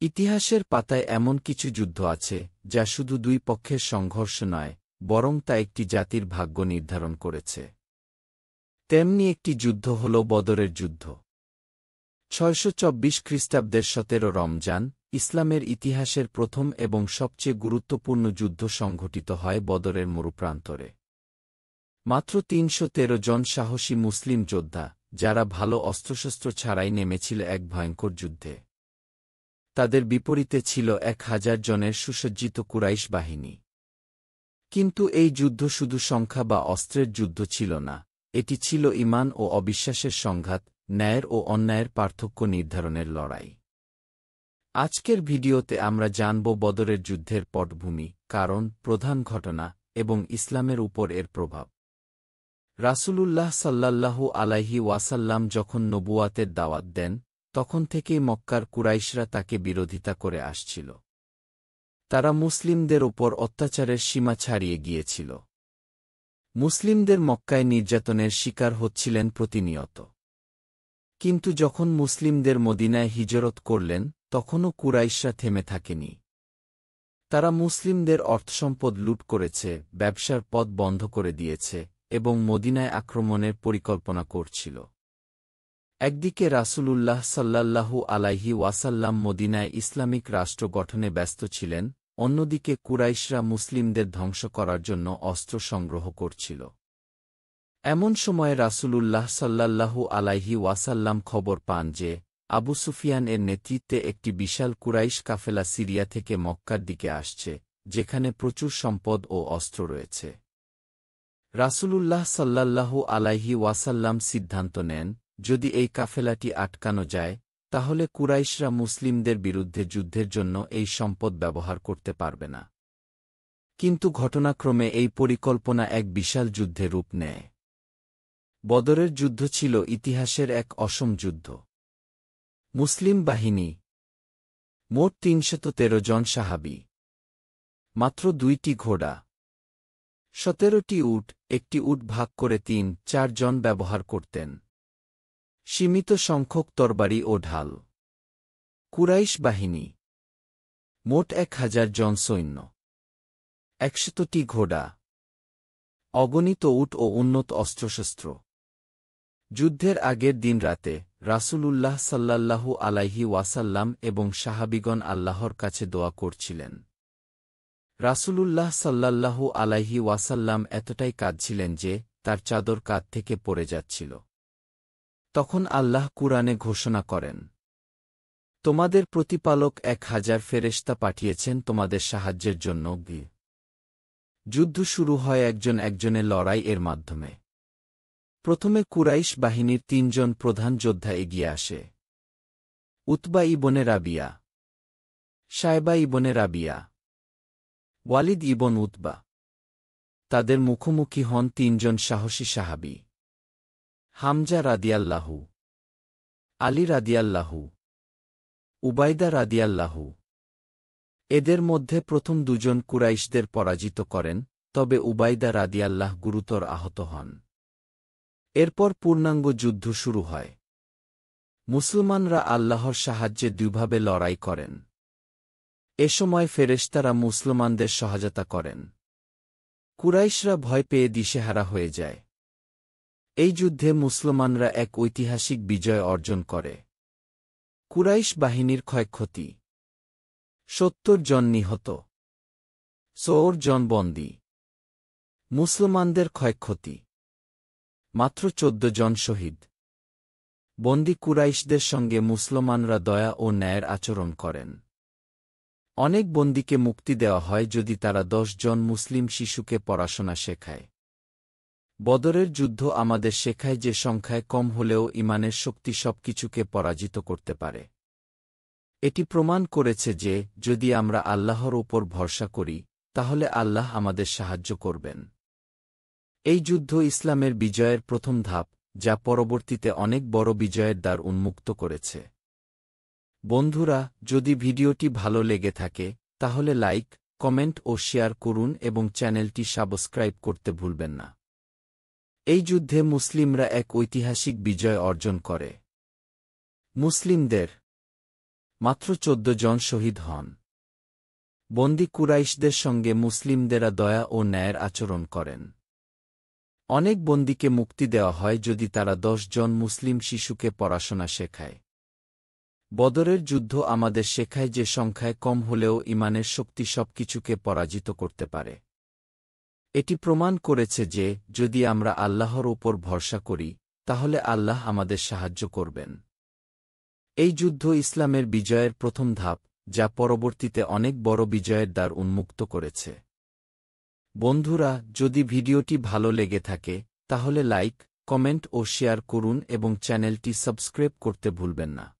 ইতিহাসের পাতায় এমন কিছু যুদ্ধ আছে যা শুধু দুই পক্ষের সংঘর্ষ নয়, বরং তা একটি জাতির ভাগ্য নির্ধারণ করেছে। তেমনি একটি যুদ্ধ হল বদরের যুদ্ধ। ৬২৪ খ্রিস্টাব্দের ১৭ রমজান ইসলামের ইতিহাসের প্রথম এবং সবচেয়ে গুরুত্বপূর্ণ যুদ্ধ সংঘটিত হয় বদরের মরুপ্রান্তরে। মাত্র ৩১৩ জন সাহসী মুসলিম যোদ্ধা, যারা ভালো অস্ত্রশস্ত্র ছাড়াই নেমেছিল এক ভয়ঙ্কর যুদ্ধে। তাদের বিপরীতে ছিল ১,০০০ জনের সুসজ্জিত কুরাইশ বাহিনী। কিন্তু এই যুদ্ধ শুধু সংখ্যা বা অস্ত্রের যুদ্ধ ছিল না, এটি ছিল ঈমান ও অবিশ্বাসের সংঘাত, ন্যায়ের ও অন্যায়ের পার্থক্য নির্ধারণের লড়াই। আজকের ভিডিওতে আমরা জানব বদরের যুদ্ধের পটভূমি, কারণ, প্রধান ঘটনা এবং ইসলামের উপর এর প্রভাব। রাসূলুল্লাহ সাল্লাল্লাহু আলাইহি ওয়াসাল্লাম যখন নবুয়াতের দাওয়াত দেন, তখন থেকেই মক্কার কুরাইশরা তাকে বিরোধিতা করে আসছিল। তারা মুসলিমদের ওপর অত্যাচারের সীমা ছাড়িয়ে গিয়েছিল। মুসলিমদের মক্কায় নির্যাতনের শিকার হচ্ছিলেন প্রতিনিয়ত। কিন্তু যখন মুসলিমদের মদিনায় হিজরত করলেন, তখনও কুরাইশরা থেমে থাকেনি। তারা মুসলিমদের অর্থসম্পদ লুট করেছে, ব্যবসার পথ বন্ধ করে দিয়েছে এবং মদিনায় আক্রমণের পরিকল্পনা করছিল। একদিকে রাসূলুল্লাহ সাল্লাল্লাহু আলাইহি ওয়াসাল্লাম মদিনায় ইসলামিক রাষ্ট্র গঠনে ব্যস্ত ছিলেন, অন্যদিকে কুরাইশরা মুসলিমদের ধ্বংস করার জন্য অস্ত্র সংগ্রহ করছিল। এমন সময়ে রাসূলুল্লাহ সাল্লাল্লাহু আলাইহি ওয়াসাল্লাম খবর পান যে আবু সুফিয়ান এর নেতৃত্বে একটি বিশাল কুরাইশ কাফেলা সিরিয়া থেকে মক্কার দিকে আসছে, যেখানে প্রচুর সম্পদ ও অস্ত্র রয়েছে। রাসূলুল্লাহ সাল্লাল্লাহু আলাইহি ওয়াসাল্লাম সিদ্ধান্ত নেন, যদি এই কাফেলাটি আটকানো যায়, তাহলে কুরাইশরা মুসলিমদের বিরুদ্ধে যুদ্ধের জন্য এই সম্পদ ব্যবহার করতে পারবে না। কিন্তু ঘটনাক্রমে এই পরিকল্পনা এক বিশাল যুদ্ধে রূপ নেয়। বদরের যুদ্ধ ছিল ইতিহাসের এক অসম যুদ্ধ। মুসলিম বাহিনী মোট ৩১৩ জন সাহাবী, মাত্র ২টি ঘোড়া, ১৭টি উট, একটি উট ভাগ করে ৩-৪ জন ব্যবহার করতেন, সীমিত সংখ্যক তরবারি ও ঢাল। কুরাইশ বাহিনী মোট ১,০০০ জন সৈন্য, ১০০টি ঘোড়া, অগণিত উট ও উন্নত অস্ত্রশস্ত্র। যুদ্ধের আগের দিন রাতে রাসূলুল্লাহ সাল্লাল্লাহু আলাইহি ওয়াসাল্লাম এবং সাহাবীগণ আল্লাহর কাছে দোয়া করছিলেন। রাসূলুল্লাহ সাল্লাল্লাহু আলাইহি ওয়াসাল্লাম এতটাই কাঁদছিলেন যে তার চাদর কাঁধ থেকে পড়ে যাচ্ছিল। তখন আল্লাহ কুরআনে ঘোষণা করেন, তোমাদের প্রতিপালক ১,০০০ ফেরেশতা পাঠিয়েছেন তোমাদের সাহায্যের জন্য। যুদ্ধ শুরু হয় একজনের লড়াই এর মাধ্যমে। প্রথমে কুরাইশ বাহিনীর ৩ জন প্রধান যোদ্ধা এগিয়ে আসে। উতবা ইবনে রাবিয়া, শায়বা ইবনে রাবিয়া, ওয়ালিদ ইবন উতবা। তাদের মুখোমুখি হন ৩ জন সাহসী সাহাবী, হামজা রাদিয়াল্লাহু, আলী রাদিয়াল্লাহু, উবাইদা রাদিয়াল্লাহু। এদের মধ্যে প্রথম ২ জন কুরাইশদের পরাজিত করেন, তবে উবাইদা রাদিয়াল্লাহ গুরুতর আহত হন। এরপর পূর্ণাঙ্গ যুদ্ধ শুরু হয়। মুসলমানরা আল্লাহর সাহায্যে দুইভাবে লড়াই করেন। এ সময় ফেরেশতারা মুসলমানদের সহায়তা করেন। কুরাইশরা ভয় পেয়ে দিশেহারা হয়ে যায়। এই যুদ্ধে মুসলমানরা এক ঐতিহাসিক বিজয় অর্জন করে। কুরাইশ বাহিনীর ক্ষয়ক্ষতি: ৭০ জন নিহত, ৭০ জন বন্দী। মুসলমানদের ক্ষয়ক্ষতি: মাত্র ১৪ জন শহীদ। বন্দী কুরাইশদের সঙ্গে মুসলমানরা দয়া ও ন্যায়ের আচরণ করেন। অনেক বন্দীকে মুক্তি দেওয়া হয় যদি তারা ১০ জন মুসলিম শিশুকে পড়াশোনা শেখায়। বদরের যুদ্ধ আমাদের শেখায় যে সংখ্যায় কম হলেও ঈমানের শক্তি সবকিছুকে পরাজিত করতে পারে। এটি প্রমাণ করেছে যে যদি আমরা আল্লাহর উপর ভরসা করি, তাহলে আল্লাহ আমাদের সাহায্য করবেন। এই যুদ্ধ ইসলামের বিজয়ের প্রথম ধাপ, যা পরবর্তীতে অনেক বড় বিজয়ের দ্বার উন্মুক্ত করেছে। বন্ধুরা, যদি ভিডিওটি ভালো লেগে থাকে, তাহলে লাইক, কমেন্ট ও শেয়ার করুন এবং চ্যানেলটি সাবস্ক্রাইব করতে ভুলবেন না। এই যুদ্ধে মুসলিমরা এক ঐতিহাসিক বিজয় অর্জন করে। মুসলিমদের মাত্র ১৪ জন শহীদ হন। বন্দী কুরাইশদের সঙ্গে মুসলিমদেরা দয়া ও ন্যায়ের আচরণ করেন। অনেক বন্দীকে মুক্তি দেওয়া হয় যদি তারা ১০ জন মুসলিম শিশুকে পড়াশোনা শেখায়। বদরের যুদ্ধ আমাদের শেখায় যে সংখ্যায় কম হলেও ঈমানের শক্তি সবকিছুকে পরাজিত করতে পারে। এটি প্রমাণ করেছে যে যদি আমরা আল্লাহর উপর ভরসা করি তাহলে আল্লাহ আমাদের সাহায্য করবেন। এই যুদ্ধ ইসলামের বিজয়ের প্রথম ধাপ, যা পরবর্তীতে অনেক বড় বিজয়ের দ্বার উন্মুক্ত করেছে। বন্ধুরা, যদি ভিডিওটি ভালো লেগে থাকে তাহলে লাইক, কমেন্ট ও শেয়ার করুন এবং চ্যানেলটি সাবস্ক্রাইব করতে ভুলবেন না।